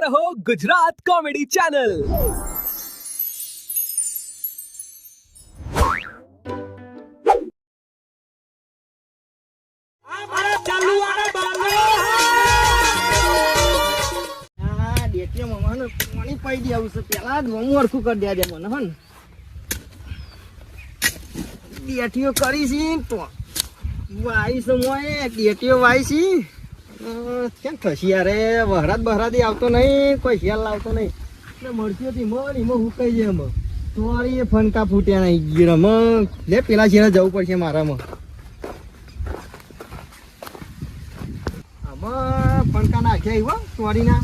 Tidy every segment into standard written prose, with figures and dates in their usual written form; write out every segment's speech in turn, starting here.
રહો Gujarat comedy channel. ડેટીઓ કરી છે વાઈસ ડેટીઓ વાઈ છે કેમ ખસી યારે વહરાત બહરાતી આવતો નહીં, કોઈ ખ્યાલ લાવતો નહીં એટલે મળતી હતી એમાં હુકાઈ જાય એમાં તોરી એ ફનકા ફૂટ્યા નહીં ગીરામાં લે પેલા છેડે જવું પડશે મારામાં આમાં ફનકા નાખ્યા એવા તોરીના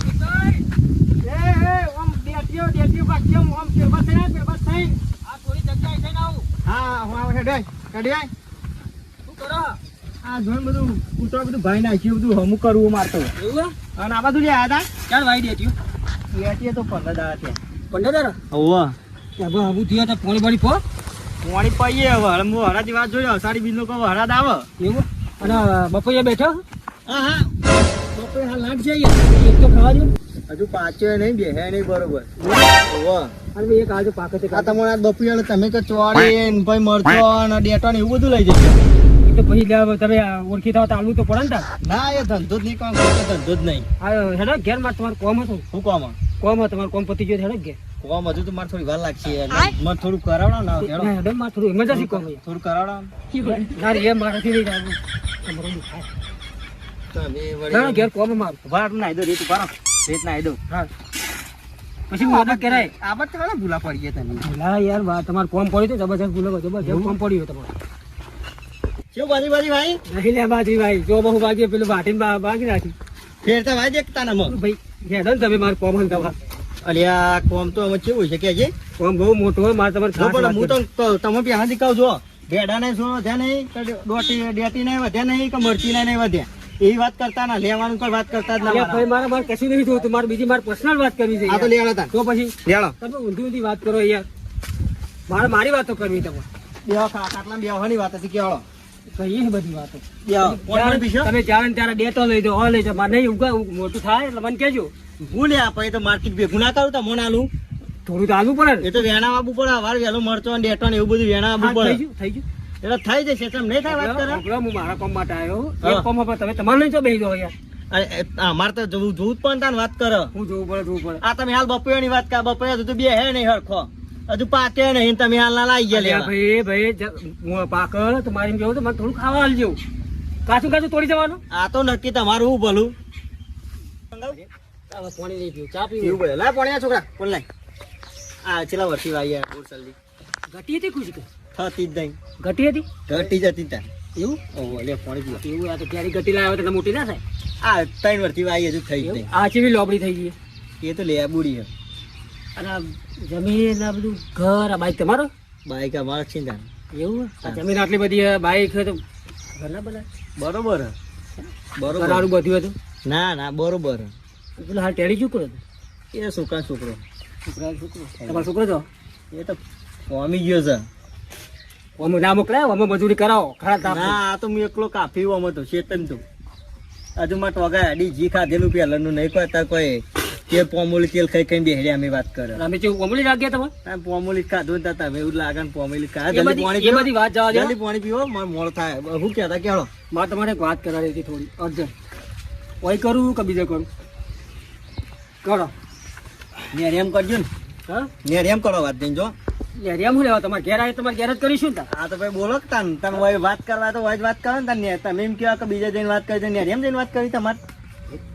હા જોઈને બધું કૂતરો બધું ભાઈ નાખ્યું બધું હમું કરવું મારતો અને આ બધું આયા હતા ચાલ ભાઈ દેટ્યું લેટીએ તો 15 દાડા થયા 15 દાડા હોવા હવે હમું થયો તો પોણી બળી પો પાણી પડીએ હવે હું હરાજી વાત જોયો અષાઢી બીજનો કહો હરાદ આવે એવું અને બપોરે બેઠો હા હા બપોરે હાલ લાટ જઈએ એક તો ખાવા દો હજુ પાછો નહીં બેહે નહીં બરોબર હોવા અને એક આજે પાકે છે આ તમારે આ બપોરે તમે કે ચોળી ને ભાઈ મરચો ને ડેટો ને એવું બધું લઈ જજો તો પછી તમે ઓળખી થાવ તો આલવું તો પડે ને ના એ ધંધો જ નહીં કામ ધંધો જ નહીં આ હેડો ઘેર માં તમારે કોમ હતું શું કામ તમારે કોમ પતી ગયો હેડો ઘેર કોમ હજુ તો મારે થોડી વાર લાગશે મને થોડું કરાવડા ના હેડો હેડો માં થોડું ઇમરજન્સી કોમ થોડું કરાવડા ના રે મારાથી નહીં જવું તમારું દુખાય તમે હેડો ઘેર કોમ મારું વાર નાઈ દો રેત ઉભા રેત નાઈ દો હા પછી હું ઓર્ડર કરાય આબત તો ભૂલા પડી ગયા તમે ભૂલા યાર તમારે કોમ પડ્યું તો જબરજસ્ત ભૂલો જબરજસ્ત કોમ પડ્યું તમારે શું બાજી ભાઈ નહીં લે બાજી ભાઈ જો બહુ ભાગીએ પેલું વાટીને ભાગી નાખી ફેરતા ભાઈ દેખતા ને મો ભાઈ હેડો ને તમે મારું કોમ હંતાવા અલ્યા કોમ તો અમે કેવું છે કે છે કોમ બહુ મોટું હોય મારે તમારે ખાસ વાત હું તો તમે બી હાથી કહું છો ભેડા ને શું વધ્યા નહીં ડોટી ડેટી ને વધ્યા નહીં કે મરચી ને નહીં વધ્યા એવી વાત કરતા ના લેવાનું કોઈ વાત કરતા જ ના ભાઈ મારે કશું નહીં જોતું મારે બીજી મારે પર્સનલ વાત કરવી છે આ તો લેવાડા હતા તો પછી લેવાડો તમે ઊંધી વાત કરો યાર મારી વાતો કરવી તમે બેવા કાટલા બેવાની વાત હતી કેવાળો કહીએ ને બધી વાતો તમે તમે ત્યારે ત્યારે ડેટો લઈ દો લઈ જાઓ મારે નહીં ઉગા મોટું થાય એટલે મને કહેજો ભૂલે આપણે તો માર્કેટ ભેગું ના કરું તો મને આલું થોડું તો આલવું પડે ને એ તો વેણા આપવું પડે વાર વહેલો મરચો ને ડેટો ને એવું બધું વેણા આપવું પડે થઈ ગયું એટલે થઈ જશે તમે નહીં થાય વાત કરે હું મારા કામ માટે આવ્યો એક કામ પર તમે તમારે નહીં તો બેસી જાઓ યાર અમારે તો જોવું જ પણ તાન વાત કરો હું જોવું પડે આ તમે હાલ બપોરની વાત કરો બપોરે હજુ તો બે હે નહીં હરખો હજુ પાકે નહીં તમે હાલ ના લાવી ગયા લેવા ભાઈ હું પાક તો મારી જવું તો મને થોડું ખાવા હાલ જેવું કાચું તોડી જવાનું આ તો નક્કી તમારું હું ભલું પાણી નહીં પીવું ચા એવું પીવું બોલે લાય પાણી છોકરા કોણ લાય આ છેલ્લા વર્ષથી વાઈ જલ્દી ઘટી હતી ખુશી થતી જ નહીં ઘટી હતી ઘટી જતી ત્યાં એવું ઓહો લે પાણી પીવા એવું આ તો ક્યારે ઘટી લાવ્યો તો મોટી ના થાય આ 3 વર્ષથી વાઈ હજુ થઈ જ નહીં આ ચેવી લોબડી થઈ ગઈ એ તો લે બુડી છે અને આ જમીન આ બધું ઘર આ બાઈક તમારો બાઈક અમારે છે ને એવું આ જમીન આટલી બધી બાઈક તો ઘરના બધા બરોબર બરોબર ઘરવાળું બધું હતું ના ના બરોબર પેલું હાલ ટેડી ચૂકડો એ છોકરો છોકરો તમારો છોકરો છો એ તો ફોમી ગયો છે અમે ના મોકલાય અમે મજૂરી કરાવો ખરા તાપ ના આ તો હું એકલો કાફી અમે તો ચેતન તું હજુ માં ટોગા અડી જી ખાધેલું પેલાનું નહીં કોઈ કોઈ તેલ પોમોલી તેલ ખાઈ ખાઈ બેહડે અમે વાત કરે અમે જે ઓમલી લાગ્યા તમે પોમોલી ખાધું ને તમે એવું લાગે ને પોમોલી ખાય એ બધી વાત જવા દો જલ્દી પાણી પીવો મારે મોડ થાય હું કહેતા કેળો મારે તમારે એક વાત કરવાની હતી થોડી અર્જન્ટ કોઈ કરું કે બીજે કરું કરો નેર એમ કરજો ને હા નેર એમ કરો વાત દઈને જો યાર એમ હું લેવા તમારે ઘેર આવે તમારે ઘેર જ કરીશું ને આ તો ભાઈ બોલો તા ને તમે ભાઈ વાત કરવા તો હોય વાત કરો ને તાર તમે એમ કેવા કે બીજા જઈને વાત કરી નેર એમ જઈને વાત કરી તમારે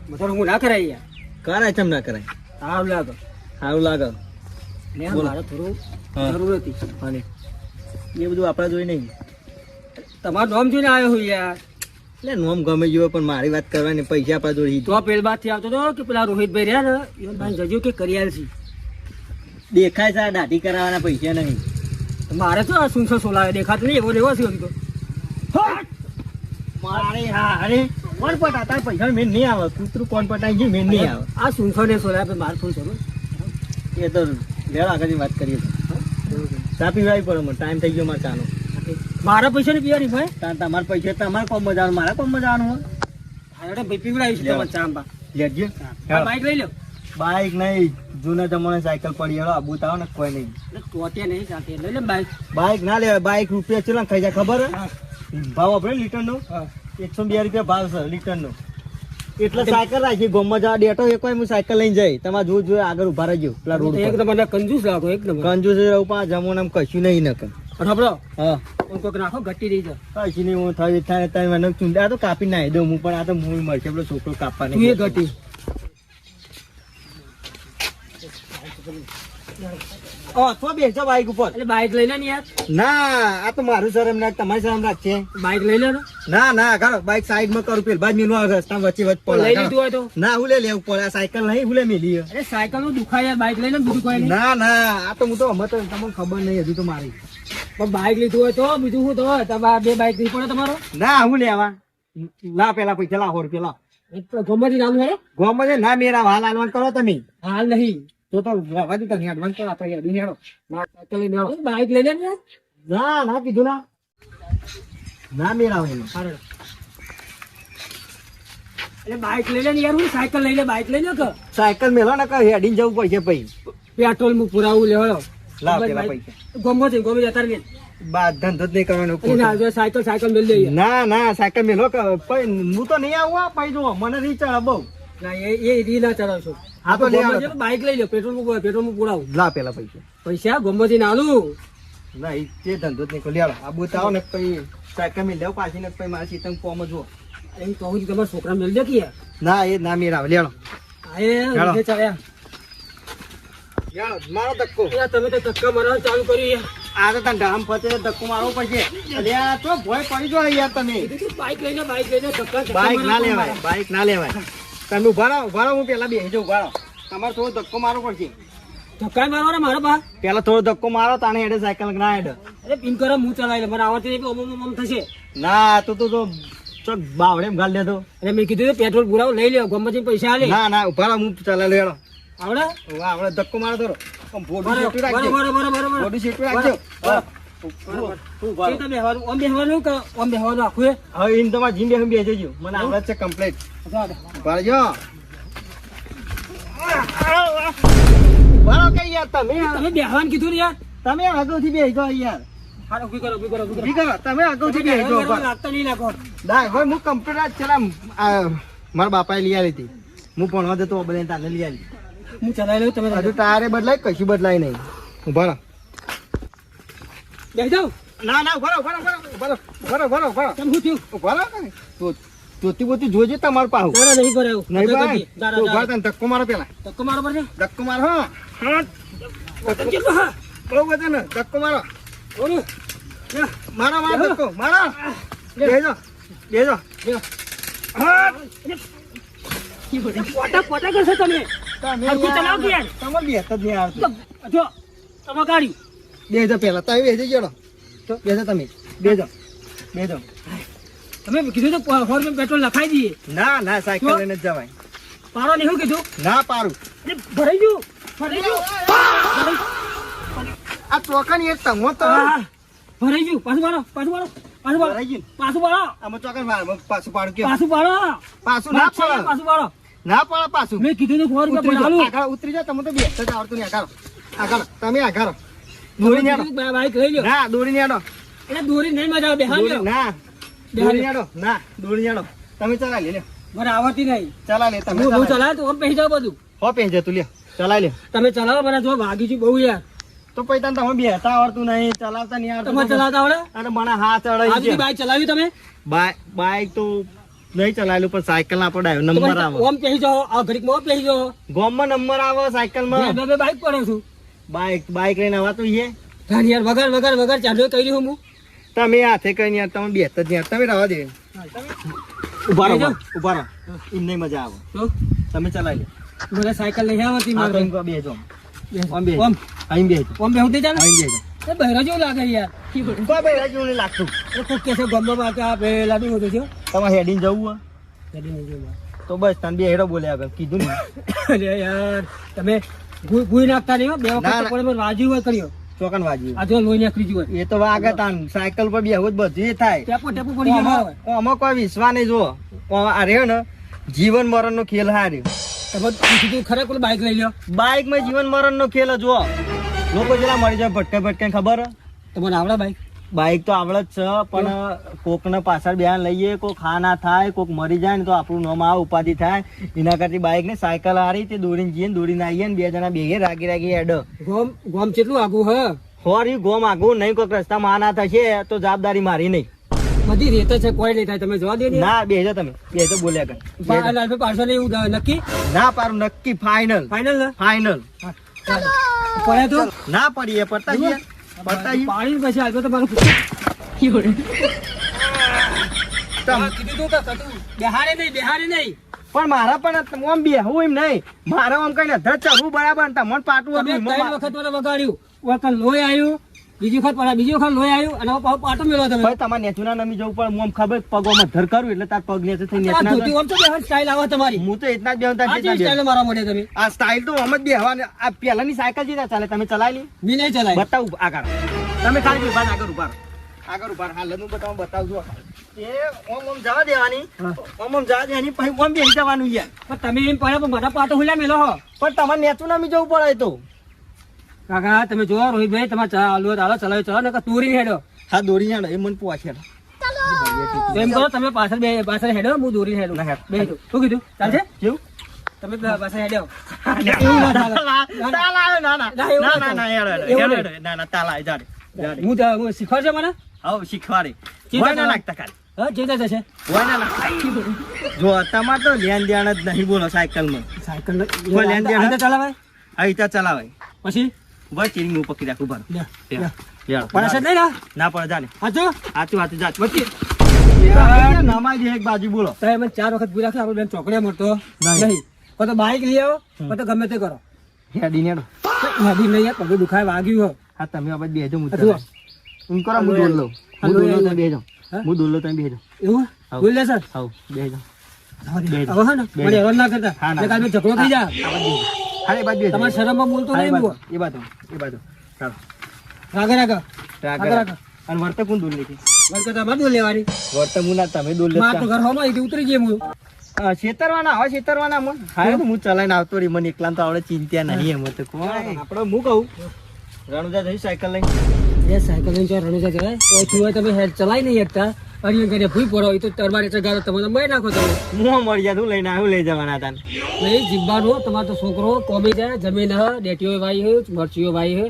મતલબ હું ના કરાય યાર કરાય ચમ ના કરાય સારું લાગે સારું લાગે ને બોલો. મારે થોડું જરૂર હતી અને એ બધું આપણે જોઈ નહીં તમારું નામ જોઈને આવ્યો હું યાર એટલે નોમ ગમે જેવો પણ મારી વાત કરવાની પૈસા આપણા જોડે તો પેલબાદ થી આવતો હતો કે પેલા રોહિતભાઈ રહ્યા ને એ ભાઈ જજો કે કરિયાલ છે દેખાય છે આ દાઢી કરાવવાના પૈસા નહીં મારે તો આ સુનસો સોલાવે દેખાતું નહીં એવો લેવો છે હજી તો મારે હા અરે કોણ પટાતા પૈસા મેં નહીં આવે કૂતરું કોણ પટાઈ ગયું મેં નહીં આવે આ સુનસો ને સોલાવે મારે થોડું છે એ તો લેવા આગળની વાત કરીએ ચા પીવાય પડે મને ટાઈમ થઈ ગયો મારે ચાનો મારા પૈસા ની પીવાની ભાઈ તમારા પૈસા તમારે કોમ જવાનું મારા કોમ જવાનું હોય ભાઈ પીવડાવીશ તમારે ચા અંબા લેજો બાઈક લઈ લો બાઈક નહીં, જૂના જમાને સાયકલ પડી હેડો આબુ તાવ ને કોઈ નહીં. ટોટે નહીં સાથે લઈ લે બાઈક. બાઈક ના લેવાય, બાઈક રૂપિયા ચેલા ખાઈ જાય ખબર હે? હા. ભાવ આપણે લીટર નો હા. 102 રૂપિયા ભાવ છે લીટર નો. એટલે સાયકલ રાખી ગોમમાં જવા ડેટો એક વાર હું સાયકલ લઈને જઈ તમારે જોવું જોઈએ આગળ ઉભા રહેજો પેલા રોડ એક પર. નંબર કંજૂસ લાગો એક નંબર. કંજૂસ રહું પણ આ જમાનામાં કશું નહીં નકર. બરાબર હા કોઈક નાખો ઘટી રહી જાય કશું નહીં, હું થઈ થાય થાય મને ચૂંડા તો કાપી નાખી દઉં હું, પણ આ તો મૂળ મળશે પેલો છોકરો કાપવા તું એ ઘટી. તો બેસજો બાઈક ઉપર. એટલે બાઈક લઈ લે ને યાર. ના આ તો મારું શરમ ના તમારી શરમ રાખશે. બાઈક લઈ લે ને. ના ના ખાલો બાઈક સાઈડ માં કરું પેલ બાદ મેલું રસ્તા વચ્ચે વચ્ચે લઈ પડે. લીધું હોય તો. ના હું લે લેવું પડે, આ સાયકલ નહીં હું લે મેલી. અરે સાયકલ નું દુખાય યાર, બાઈક લઈ લે ને બીજું કોઈ નહીં. ના ના આ તો હું તો અમે તો તમને ખબર નહીં હજુ તો મારી. પણ બાઈક લીધું હોય તો બીજું શું તો હોય તમારે બે બાઈક નહીં પડે તમારો. ના હું લેવા લા પેલા પૈસા લા 100 રૂપિયા લા. ગમતી નામ છે ગોમાં છે ના મેરા હાલ હાલવાન કરો તમે હાલ નહીં તો રવા દે તમે એડવાન્સ કરો તો યાર હેડો. ના સાયકલ લઈને આવો. બાઈક લઈ લે ને યાર. ના ના કીધું ના ના મેરા આવે હારે. એટલે બાઈક લઈ લે ને યાર, હું સાયકલ લઈ લે બાઈક લઈ લે કે સાયકલ મેલો ને કઈ હેડીને જવું પડશે પછી. પેટ્રોલ માં પુરાવું લેવાડો. લાવ પેલા પૈસા. ગમો છે ગમે જતા રહે. બા ધંધો જ નહીં કરવાનો. એટલે ના જો સાયકલ મેળ દે યાર. ના ના સાયકલ મેલો કે પછી હું તો નહીં આવું આ પછી જો મને નહીં ચડે બહુ. ના એ રી ના ચડાવશો. હા તો લે આવો. બાઈક લઈ લો, પેટ્રોલ માં પુરાવું. લા પેલા પૈસા. પૈસા ગમો થી નાલું. ના એ તે ધંધો જ નહીં કરો. લેવો આ બુતાવો ને પછી સાયકલ મેં લેવ પાછી ને પછી મારા સીતંગ કોમ જો. એમ કહું છું તમારા છોકરા મેળ દે કે યાર. ના એ ના મેરા આવે લેવો. આ એ ઉભે ચાલ્યા. યાર મારો ધક્કો. યાર તમે તો ધક્કા મારવાનું ચાલુ કર્યું યાર. આ તો તને ધામ ફતે ધક્કો મારવો પડશે. અલ્યા તો ભોય પડી જો યાર તમે. બાઈક લઈને ધક્કા બાઈક ના લેવાય, બાઈક ના લેવાય. તમે ઉભા રહો હું પેલા બેસી જાઉં. ઉભા રહો તમારે થોડો ધક્કો મારવો પડશે. ધક્કા મારવાના મારા બા. પેલા થોડો ધક્કો મારો તાને હેડે સાયકલ ના હેડે. અરે પિન કરો હું ચલાવી લે, મને આવડતી નહીં કે ઓમ થશે. ના તો ચોક બાવડે એમ ગાલ દેતો. એટલે મેં કીધું પેટ્રોલ પુરાવો લઈ લ્યો, ગમત પૈસા આલે. ના ના ઉભા રહો હું ચલા લેડો. આવડે આવડે ધક્કો મારો થોડો. આમ ભોડું બરાબર શેઠું રાખજો. બરાબર. ભોડું શેઠું રાખજો. એ તો બેહવાનું, ઓમ બેહવાનું કે ઓમ બેહવાનું આખું એ? હવે એમ તમારે જીમ બેસી બેસી જજો. મને આવડે જ છે કમ્પ્લીટ. ઉભા રહેજો. ઉભા રહો કઈ યાર તમે. તમે બેહવાનું કીધું ને યાર. તમે અગાઉથી બેસી જાઓ યાર. હાલો ઉભી કરો. ઊભી કરો. તમે અગાઉથી બેસી જાઓ. ઉભા. લાગતા નહીં લાગો. ના હવે હું કમ્પ્લીટ જ છે. મારા બાપાએ લઈ આવી હતી. હું ભણવા જતો બધા તાને લઈ આવી. હું ચલાવી લઉં, તમે હજુ ટાયરે બદલાય કશું બદલાય નહીં. ઉભા રહો. બેસી જાઓ. ના ઉભા રહો. કેમ શું થયું? ઉભા રહો ને. જોતી બોતી જોજે તમારું પાહુ. ના નહીં કરે એવું. નહીં ભાઈ. દાદા, તો ઉભા તને ધક્કો મારો પેલા. ધક્કો મારો પડશે. ધક્કો મારો હા. હા. વજન કેટલું? હા બહુ વજન હે. ધક્કો મારો. ઓલું. મારો ધક્કો મારો. બેજો. હા. પોટા કરશો તમે. હરખું ચલાવો કે યાર. તમારે બેસ જ નહીં આવતું. જો તમે ગાડી બેજો પેલા તમે બેસી ગયો. બેજો તમે. બેજો. તમે કીધું તો 100 રૂપિયા પેટ્રોલ લખાઈ દઈએ. ના સાયકલ લઈને જ જવાય. પારો નહીં કીધું. ના પારું. અરે ભરાઈ ગયું. આ ચોકન એક તમો તો ભરાઈ ગયું. પાછું પાડો. ભરાઈ ગયું. પાછું પાડો. આમાં ચોકન પાછું પાડું કે પાછું પાડો. પાછું ના પડે. પાછું પાડો. ના પડે પાછું. મેં કીધું તો 100 ઉતરી રૂપિયા જાઓ. ભરાલું. આગળ ઉતરી જાઓ. તમે તો બેસ જ આવડતું નહીં. આગળ તમે આગળ દોરી નેડો. બાઈક લઈ લ્યો. ના દોરી નેડો. એટલે દોરી નહીં મજા આવે બેહાડ લ્યો. ના દોરી નેડો. ના દોરી નેડો. તમે ચલાવી લે. મને આવડતી નહીં. ચલા લે તમે. હું ચલાવે તો આમ પહેરી જાવ બધું. હો પેજ તું લે. ચલાવી લે. તમે ચલાવો મને જો ભાગી છું બહુ યાર. તો પછી તને તમે બેસતા આવડતું નહીં, ચલાવતા નહીં આવડતું. તમે ચલાવતા આવડે? અને મને હાથ આ ચડાવી બધી બાઈક ચલાવી તમે? બાઈક તો નહીં ચલાવેલું પણ સાયકલ ના પડાયો તો નંબર પછી આવે. ઓમ પહેરી જાઓ, આ ઘડીકમાં ઓમ પહેરી જાઓ. ગોમમાં નંબર આવે સાયકલ માં. બે બાઈક પડે છું. બાઈક લઈને આવા તો છે. યાર વગર ચાલુ કરી હું. તમે હાથે કઈ યાર તમે બેસત જ યાર. તમે રવા દે. ઉભા રહો. એમ નહીં મજા આવે. તો તમે ચલાવી લે. મને સાયકલ નહીં આવતી આ તો મારે. એમ કહો બેસજો. આમ બેસજો. ઓમ અહીં બેસજો. ઓમ બેહું દે ચાલે. અહીં બેસજો. એ બહેરા જેવું લાગે યાર. કોઈ ભાઈ રાજુ નહીં લાગતું. એ કોક કે છે ગમમાં કે આ પેલા બી હોતો છે. તમારે હેડીને જવું હોય કદી નહીં જોયું. તો બસ તને બે હેડો બોલ્યા આગળ કીધું ને. અરે યાર તમે ભૂઈ નાખતા નહીં હો. બે ના, વખત પડે વાજી હોય કર્યો. ચોકન વાજી. આ જો લોહી નાખી ગયું હોય. એ તો વાગે તાન સાયકલ પર બેહવું જ બધું એ થાય. ટેપો પડી ગયો હોય. આમાં કોઈ વિશ્વાસ નહીં. જો આ રહ્યો ને જીવન મરણ નો ખેલ હાર્યો. તમે કીધું ખરે પેલું બાઇક લઈ લો. બાઇક માં જીવન મરણ નો ખેલ જો લોકો જેલા મરી જાય ભટકે ભટકે ખબર હે? તમને આવડે બાઇક? બાઇક તો આવડે જ છે પણ કોક ને પાછળ બેહાન લઈએ, કોક હા ના થાય, કોક મરી જાય ને તો આપણું નામ આ ઉપાધિ થાય. એના કરતી બાઇક ને સાયકલ હારી તે દોડીને જઈએ ને દોડીને આવીએ ને બે જણા બેગે રાગી રાગી હેડ. ગોમ કેટલું આગું હે? હોરી ગોમ આગું નહીં, કોઈક રસ્તામાં આ ના થશે તો જવાબદારી મારી નહીં. બધી રેત છે, કોઈ નહીં થાય. તમે જવા દે ને. ના બેજો તમે બેજો બોલ્યા કર. પાછળ એવું નક્કી? ના પારું નક્કી ફાઇનલ ફાઇનલ ને? ફાઇનલ. પડે તો ના પડીએ પડતા જઈએ પડતા જઈએ. પાણી પછી આવતો તમારું બેહારે નહીં. પણ મારા પણ આમ બેહવું એમ નહીં, મારા આમ કઈ ધર ચડવું બરાબર ને તમને પાટવું તમે હતું. ત્રણ વખત મને વગાડ્યું. વખત લોહી આવ્યું, બીજી વખત લોહી આવ્યું અને હવે પાટો મેળવો તમે. ભાઈ તમારે નેચુના નમી જવું પણ હું આમ ખબર પગોમાં ધર કરું એટલે તાર પગ નેચે થઈ આ ધોતી આમ તો બેહવાની સ્ટાઇલ આવે તમારી. હું તો એટલા જ બેહતા આ કેવી સ્ટાઇલ મારવા મળે તમે? આ સ્ટાઇલ તો આમ જ બેહવાની. આ પહેલાની સાયકલ જેના ચાલે તમે ચલાવી મી નહીં ચલાય. બતાવું આગળ તમે ખાલી ઉભા આગળ ઉભા હાલ હું બતાવજો. એ ઓમ ઓમ જવા દેવાની, ઓમ ઓમ જવા દેવાની પછી ઓમ બેસી જવાનું યાર. પણ તમે એમ પડે પણ મારા પાટો હુલ્યા મેલો હો. પણ તમારે નેચું નમી જવું પડે તો. કાકા તમે જો રોહિતભાઈ તમારે ચાલો ચલાવી ને તુરી હેડો. હા દોરી જાણ એ મને પોવાશે. તો એમ કરો તમે પાછળ હેડો, હું દોરી હેડો. બે શું કીધું ચાલશે? કેવું તમે પાછળ હેડો. હું શીખવાડશે મને? શીખવાડે ચિંતા ના ના લાગતા ખાલી હા ચિંતા થશે. જો તમારે તો લેન દેણ જ નહીં બોલો સાયકલ માં. સાયકલ કોઈ લેન દેણ આ ચલાવાય આવી ત્યાં ચલાવાય પછી બસ ચીરી હું પકડી રાખું ભર પણ હશે નહીં ના પડે જાને હાચો સાચું વાત જા વચ્ચે નમાઈ એક બાજુ બોલો. તમે મને 4 વખત પૂરા આપણે બેન ચોકડીયા મળતો નહીં. પણ તો બાઈક લઈ આવો પણ તો ગમે તે કરો. હેડી નેડો નદી નહીં યાર પગે દુખાય વાગ્યું હો. હા તમે હવે બેજો હું જુઓ. હું કરો હું દોડ લઉં. હું દોડ લઉં તમે બેજો. હું દોડ લઉં તમે બેજો. એવું બોલ લે સર. હાઉ બેજો. હવે હા ને મને હેરાન ના કરતા. હા, ના. કાલ મેં ઝઘડો થઈ જા. હા એ બાજુ બેજો. તમારા શરમમાં બોલતો હા, નહીં હું. એ બાજુ ચાલો રાગે રાગે રાગ અને વર્તક હું દોડ લીધી. વરકત અમારે દોલ લેવાની. વર્તક હું ના તમે દોડ માર તો લેતા ઘર હોમાં અહીંથી ઉતરી જઈએ હું. છેતરવાના હવે છેતરવાના મન હા તો હું ચલાવીને આવતો રહી. મને એકલા તો આવડે ચિંતા નહીં એમ તો કોણ આપણે હું કહું રણુજા જઈ સાયકલ લઈને એ સાયકલ લઈને ચાલ રણુજા જવાય. કોઈ થી હોય તમે હેડ ચલાવી નહીં શકતા. અરિયન કરીને ભૂઈ પડો હોય તો તરવારે ચગાડો તમે મારી નાખો તમે. હું મળી જાય તું લઈને આવ્યું લઈ જવાના હતા નહીં જીવવાનો તમારો તો છોકરો કોમી જાય જમીન હ ડેટીઓ વાઈ હે મરચીઓ વાઈ હે.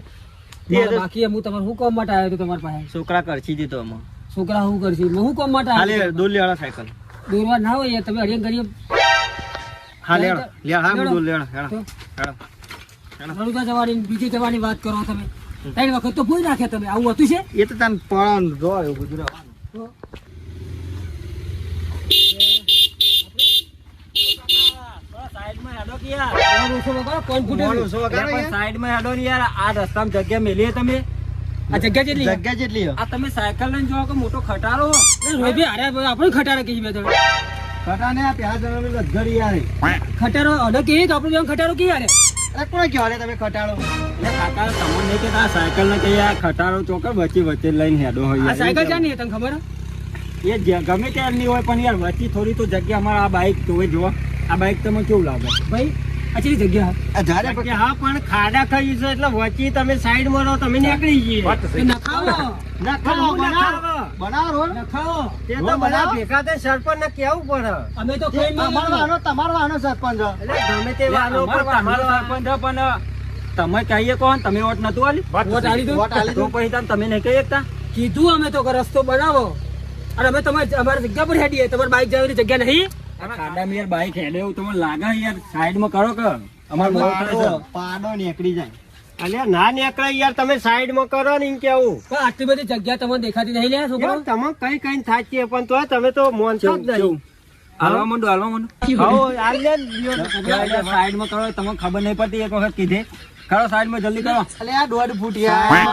બાકી હું તમારે શું કામ માટે આવ્યો હતો તમારી પાસે? છોકરા કરછી દીધો અમે છોકરા શું કરશે? હું કામ માટે હાલે આવ્યો? દોડ લેવાના સાયકલ દોરવા ના હોય યાર, તમે અરિયન કરીએ હા લેવાના લે હા હું દોડ લેવાના તો હેડો રણુજા જવાની બીજી જવાની વાત કરો તમે. 3 વખત તો ભૂલી નાખ્યા તમે. આવું હતું છે? એ તો તને પણ જો એવું બધું રહેવાનું. તો તમારું ઓછો વગાડો, કોણ ફૂટે છે? મોડું શું વગાડો યાર? સાઈડમાં હેડો ને યાર. આ રસ્તામાં જગ્યા મેલી હે તમે. આ જગ્યા કેટલી? જગ્યા જેટલી હે. આ તમે સાયકલ લઈને જો કે મોટો ખટારો રોહિતભાઈ હારે આપણે ખટારો કહીએ બે તમે. ખટાને આ પેલા જણાવી લગરી યાર ખટારો અડો કહીએ તો આપણે ખટારો કહીએ યાર. અરે કોણ કહેવાય તમે ખટાડો તમને કે આ સાયકલ ને કહીએ આ ખટારો ચોકર વચ્ચે લઈને હેડો હોય. આ સાયકલ ક્યાં નહીં તને ખબર હે? એ ગમે ત્યારની હોય પણ યાર વચ્ચે થોડી તો જગ્યા અમારા આ બાઈક જોવે જો. આ બાઈક તમને કેવું લાગે ભાઈ? આ ચેવી જગ્યા? આ જારે હા પણ ખાડા ખાઈ છે એટલે વચ્ચે તમે સાઈડ માં રહો તમે નીકળી જઈએ. નખાવો નખાવો બનાવો રોડ નખાવો. તે તો બનાવ ભેગા તે સરપંચ ને કેવું પડે. અમે તો કઈ તમારો વાનો સરપંચ એટલે ગમે તે વાનો પણ તમારો સરપંચ પણ તમે કહીએ કોણ તમે વોટ નતું આલી? વોટ આલી તો પછી તમે નહીં કહી શકતા? કીધું અમે તો કે રસ્તો બનાવો અને અમે અમારી જગ્યા પર હેડીએ. તમારી બાઈક જવાની જગ્યા નહીં? ખાડામાં યાર બાઈક હેડે એવું તમને લાગે યાર? સાઈડમાં કરો કે અમારો પાડો નીકળી જાય. અલ્યા ના નીકળે યાર, તમે સાઈડમાં કરો ને કેવું. આટલી બધી જગ્યા તમને દેખાતી નહીં લે છોકરો? તમે કઈ કઈ થાચીએ પણ તો તમે તો મોનસો જ નહીં. હાલવા માંડો સાઈડમાં કરો. તમને ખબર નહીં પડતી એક વખત કીધે કરો સાઈડમાં જલ્દી કરો. અલે આ 1.5 ફૂટ યાર.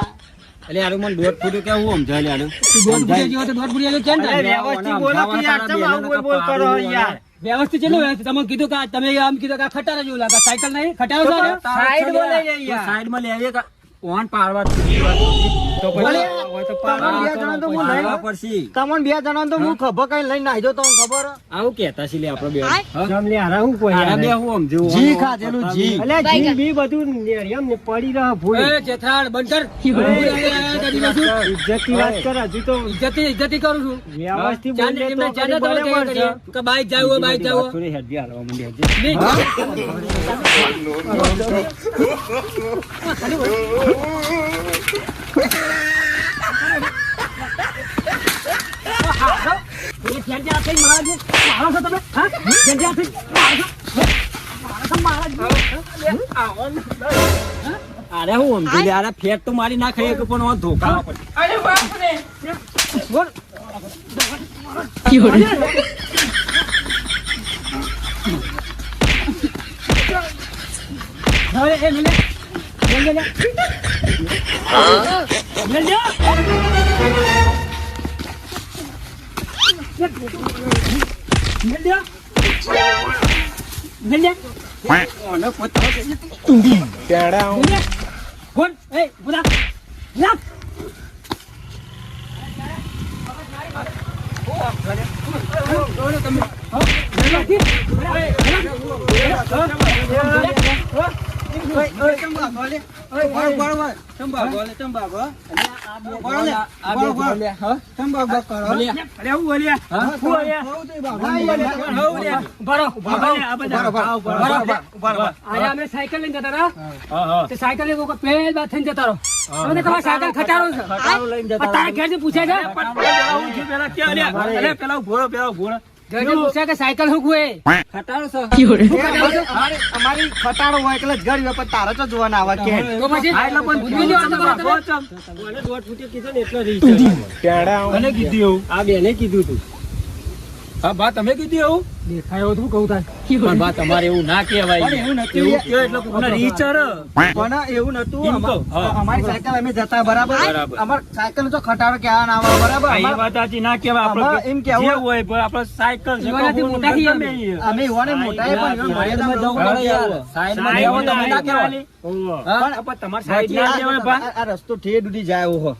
એટલે યાર મને 1.5 ફૂટ કેવું સમજાય યાર? 1.5 ફૂટ જેવો તો 1.5 ફૂટ જેવો કેમ થાય? વ્યવસ્થિત બોલો કે યાર તમે આવું બોલ કરો યાર. વ્યવસ્થિત ચેલું હોય? તમે કીધું કે તમે આમ કીધું કે ખટારા જેવું લાગે. સાયકલ નહીં ખટારો છે? સાઈડમાં લઈ જઈએ યાર. સાઈડમાં લઈ આવીએ કે ઓન પાડવા તો ભલે, હવે તો તમારે બે જણા તો હું લઈ- પાડવા પડશે. તમને બે જણા તો હું ખભો કઈ લઈને નાહી દો તમને ખબર હે? આવું કહેતા છીએ લે આપણે બે. હા? જમલે હારા હું કોઈ આરા બે હું સમજુ. જી ખાધેલું જી. અલ્યા જી બી બધું એમ ને પડી રહે ભૂલ જેઠાણ બંધ કર. ઇજ્જતની વાત કર હજુ તો ઇજ્જતી કરું છું. વ્યવસ્થિત ચાંદ બોલે એમને તો ચાંદ કદી તમે બરાબર કરીએ છે. કે બાઈક જાવ હોય, બાઈક જાવ હોય. થોડી હેડી હાલવા માંડી હજી. નહીં. એ ફેંજે આ થઈને મારા જે મારો છો તમે? હા? ફેંજે આ થઈને મારો છો? મારો છો મારા જે? આવો ને. હા? અરે હું સમજી લે, અરે ફેટ તો મારી ના ખાઈ પણ હું ધોકા પડે. અરે બાપ રે. બોલ. હવે એ લે લે લે. લે લે. સાયકલ લઈને જતા રહો. સાયકલ લઈને કોઈ પહેલ બાદ થઈને જતા રહો. તમે તમારી સાયકલ ખટારો છે. તારા ઘેરથી પૂછે છે. ઘેરથી પૂછે કે સાયકલ શું કુએ? ખટારો છે. અમારી ખટારો હોય એટલે જ ઘર પણ તારે તો જોવા ના આવે કે તો પછી બુદ્ધિ ની વાતો કરો તમે. મને દોઢ ફૂટે કીધું ને એટલો રીચ મને કીધું એવું. આ બેને કીધું તું હા બા તમે કીધું એવું. દેખાયો તું કહું તાર પણ બા તમારે એવું ના કહેવાય. પણ એવું નતું. એવું કહેવાય એટલે કોકને રીચર. પણ એવું નતું. એમ કહો. હા. અમારી સાયકલ અમે જતા બરાબર બરાબર. અમાર સાયકલ તો ખટારો કહેવા ના આવે બરાબર આ એ અમાર- વાત સાચી ના કહેવાય. આપણે આમાં એમ કહેવું- જે હોય પણ આપણે સાયકલ છે. એવાનાથી કહું મોટા છીએ ગમે અમે. એ. અમે એવાને મોટા એ પણ એવા મર્યાદામાં જવું અરે પડે યાર, યાર. સાઈડમાં રહેવો તમે ના કહેવાય. ઓહો. હા? પણ તમારે સાઈડ ના કહેવાય બા. આ રસ્તો ઠેર સુધી જાય એવો હો.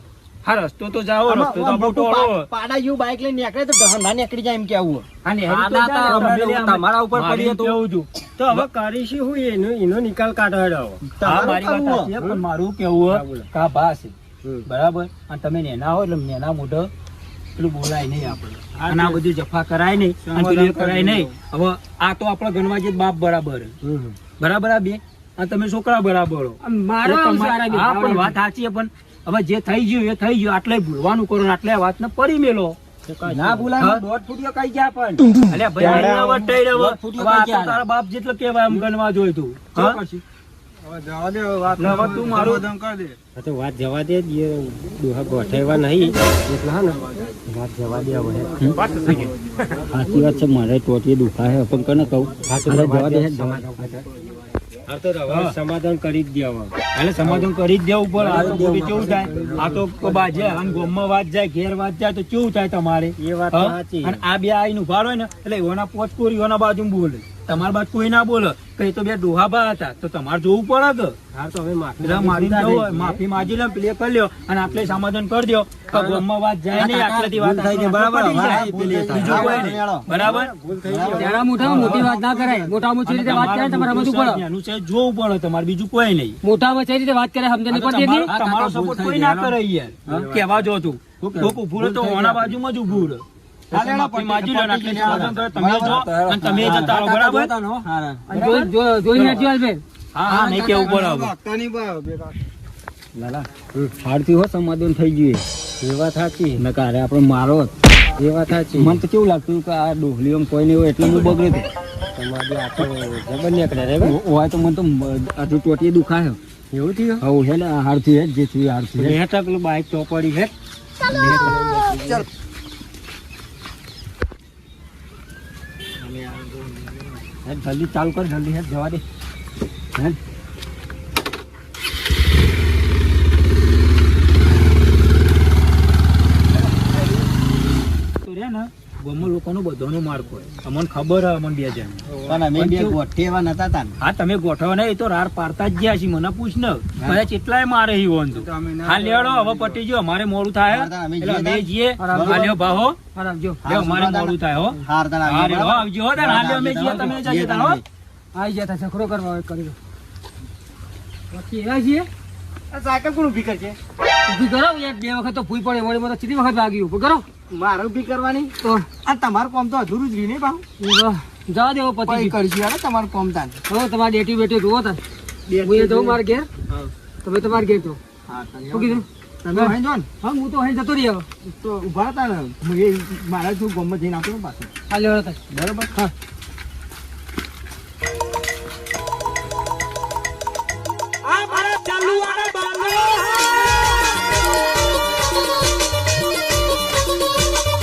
હા રસ્તો તો જાઓ, આમાં રસ્તો તો આપણો મોટું ટોળો. પાડા જેવું બાઈક લઈને નીકળે તો દહન ના નીકળી જાય એમ કેવું. અને આ હેરી તો દાતા જાય, અમે અમે અમે તમારા ઉપર મારી પડીએ તો કેવું છું. તો હવે કરીશું હું એનો નિકાલ કાઢો હેડો હવે. હા તમારું મારી વાત કરવું સાચી છે, પણ મારું કેવું હા, બોલો. કે આ ભા છે હમ. બરાબર, અને તમે નેના હોય એટલે નેના મોઢે પેલું બોલાય નહીં આપણે, અને આ બધું જફા કરાય નહીં, અને પેલું એ કરાય નહીં. હવે આ તો આપણે ગણવા જઈએ બાપ બરાબર હમ. બરાબર, આ બે અને તમે છોકરા બરાબર હો. મારો એટલે આવું તમારે- સારા બી. હા પણ વાત સાચી છે, પણ હવે જે થઈ ગયું એ થઈ ગયું, આટલે ભૂલવાનું કરો ને આટલે વાત ને પડી મેલો. ના બોલાય હા? દોઢ ફૂટ્યો કઈ ગયા પણ અલ્યા ભાઈ ત્યારે ના વટાઈ રહ્યો. દોઢ ફૂટ્યો હવે આ કઈ તો ગયા? તારા બાપ જેટલો કેવાય એમ ગણવા જોઈ તું. હા? એટલે હવે તું મારું આ તો વાત જવા દે જ, એ ડોહા ગોઠવવા નહીં એટલે હા ને વાત જવા દે હવે. સાચી વાત છે, મારે ટોટી દુખાય પણ કને કહું અરે જવા દે, જવા દે. આ તો હવે સમાધાન કરી જ દે હવે. એટલે સમાધાન કરી જ દેવું પડે. આ તો બધું કેવું થાય, આ તો બાજે અને ગોમમાં વાત જાય, ઘેર વાત જાય તો કેવું થાય તમારે? એ વાત હા? સાચી. અને આ બે આઈને ઉભા હોય ને એટલે એના પોચ કોરી એના બાજુ બોલે, તમારી બાજુ કોઈ ના બોલે. કઈ તો બે ડોહાબા હતા તો તમારે જોવું પડે કે હા તો હવે માફી એટલે મારી જવું હોય, માફી માગી લે, પેલી કરી લ્યો અને આટલે સમાધાન કરી દો કે ગોમમાં વાત જાય નહીં, આટલેથી વાત ભૂલ થઈ ગઈ, બરાબર. પતી જાય. હા, ભૂલ થઈ ગઈ. બીજું કોઈ નહીં. હા, બરાબર? ત્યારે મોટામાં મોટી વાત ના કરાય. મોટામાં ઓછી રીતે વાત કરે તમારે સમજવું પડે. એનું છે જોવું પડે તમારે, બીજું કોઈ નહીં. મોટામાં ઓછી રીતે વાત કરે સમજણ પડતી નહીં. તમારો સપોર્ટ કોઈ ના કરે યાર. કેવા જો તું કોક ઉભું રહે તો ઓના બાજુમાં જ ઉભું રહે. એટલે માફી માંગી લો ને આટલે સમાધાન કરે. તમે જો અને તમે જતા રહો. બરાબર? જોઈને હેઠી હાલ બેન. હા હા, નહીં કેવું પડે હવે. લાલા હાડથી હો સમાધાન થઈ ગયું. એ વાત સાચી. નકારે આપણે મારો જ. એ વાત સાચી. મને તો કેવું લાગતું કે આ ડોહલીઓ કોઈ નહીં હોય એટલે હું બગડ્યો તમારી આ તો જબર નીકળે રે ભાઈ. હોય તો મને તો હજુ ટોટીએ દુખાય. એવું થયું હવે હે ને હાડથી હે જે થયું હાડથી હે. હેઠ પેલું બાઈક તો પડી હે. હે, જલ્દી ચાલુ કર, જલ્દી હે જવા દે. હે તો રે ને ગામમાં લોકોનો બધાનો માર્ગ હોય અમને ખબર હે અમને બે જણ પણ અમે બે ગોઠે એવા નતા તા ને. હા તમે ગોઠવો ને એ તો રાર પાડતા જ ગયા છે મને પૂછ ને બધા કેટલાય મારે ઈ વોન તો હા લેડો હવે પટી ગયો અમારે મોડું થાય અમે એટલે અમે જઈએ જઈએ હા લ્યો ભાહો આવજો લે અમારે મોડું થાય હો હાર તાણ હા આવી રે હો આવજો હો તાણ હા લ્યો અમે જઈએ તમે જજો તાણ હો આવી જતા છકરો કરવા હોય કરી દો બાકી એવા છીએ સાયકલ કોણ ઊભી કરશે? ઊભી કરો યાર બે વખત તો ભૂઈ પડે વળી મને ચીટી વખત વાગ્યું ઊભી કરો મારે ઊભી કરવાની તો આ તમારું કામ તો અધૂરું જ રહ્યું ને પાછું. જવા દેવો પછી પતિ કરશું યાર તમારું કામ તાન. હવે તમારી ડેટી બેટી જુઓ તાર હું એ જઉં મારે ઘેર તમે તમારે ઘેર તો હા તાન શું કીધું તમે અહીં જો ને હા હું તો અહીં જતો રહી હવે તો ઊભા હતા ને હું એ મારા જો ગામમાં જઈને આપું પાછું હા લેવડો તાર બરોબર. હા